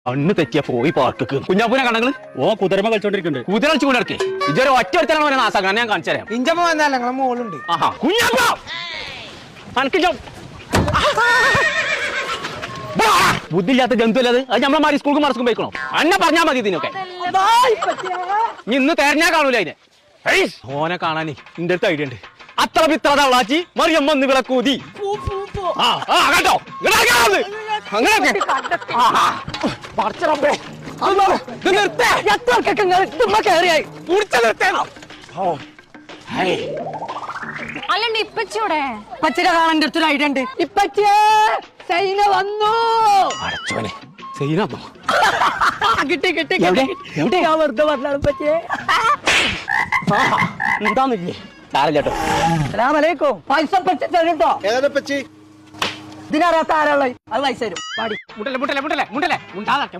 അന്ന് തെറ്റിയ പോയി പാർക്ക് കുഞ്ഞാപ്പൂനെ കണ്ടങ്ങള് ഓ കുതിരമ കളിച്ചോണ്ടിരിക്കുന്നുണ്ട്. കുതിര കളിച്ചുകൊണ്ടിടക്ക് ഇതൊരു ഒറ്റ ഒരുത്തനാണ് നാസാക്കാൻ ഞാൻ കാണിച്ചു തരാം. ഇഞ്ചമ്മ വന്നാലേ ഞങ്ങളെ മോളുണ്ട്. ആഹാ കുഞ്ഞാപ്പ ബുദ്ധിയില്ലാത്ത ജന്തു അല്ലത്. അത് നമ്മളെ സ്കൂൾക്ക് മറസ്ക്കും പോയിക്കണോ? അന്നെ പറഞ്ഞാൽ മതി ഇതിനൊക്കെ. ഇന്ന് തെരഞ്ഞാ കാണൂല അതിനെ. ഓനെ കാണാനേ ഇന്റെ അടുത്ത് ഐഡിയ ഉണ്ട്. അത്ര പിത്ര തവളാച്ചി മറിയമ്മ ഒന്ന് ഇവിടെ കൂതി കേട്ടോ. അങ്ങനെയൊക്കെ അല്ലണ്ട് ഇപ്പച്ചൂടെ ഇപ്പച്ചിനെ കാണാൻ എൻ്റെ അടുത്തൊരു ഐഡിയ ഉണ്ട്. ഇപ്പച്ചേ സൈന വന്നു. അടച്ചോനെ സൈനോ കിട്ടി കിട്ടി ഞാൻ വെറുതെ പറഞ്ഞാണ് ഇപ്പച്ചേ. എന്താന്നില്ലേ സാരല്ലോ. അസ്സലാമലൈക്കും. പൈസ പറ്റി തരും കേട്ടോ. ഇതിനറിയാത്ത ആരാളെ അത് പൈസ തരും. പാടി മുണ്ടല്ലേ മുണ്ടല്ലേ മുണ്ടല്ലേ മുണ്ടല്ലേ മുണ്ടാതെ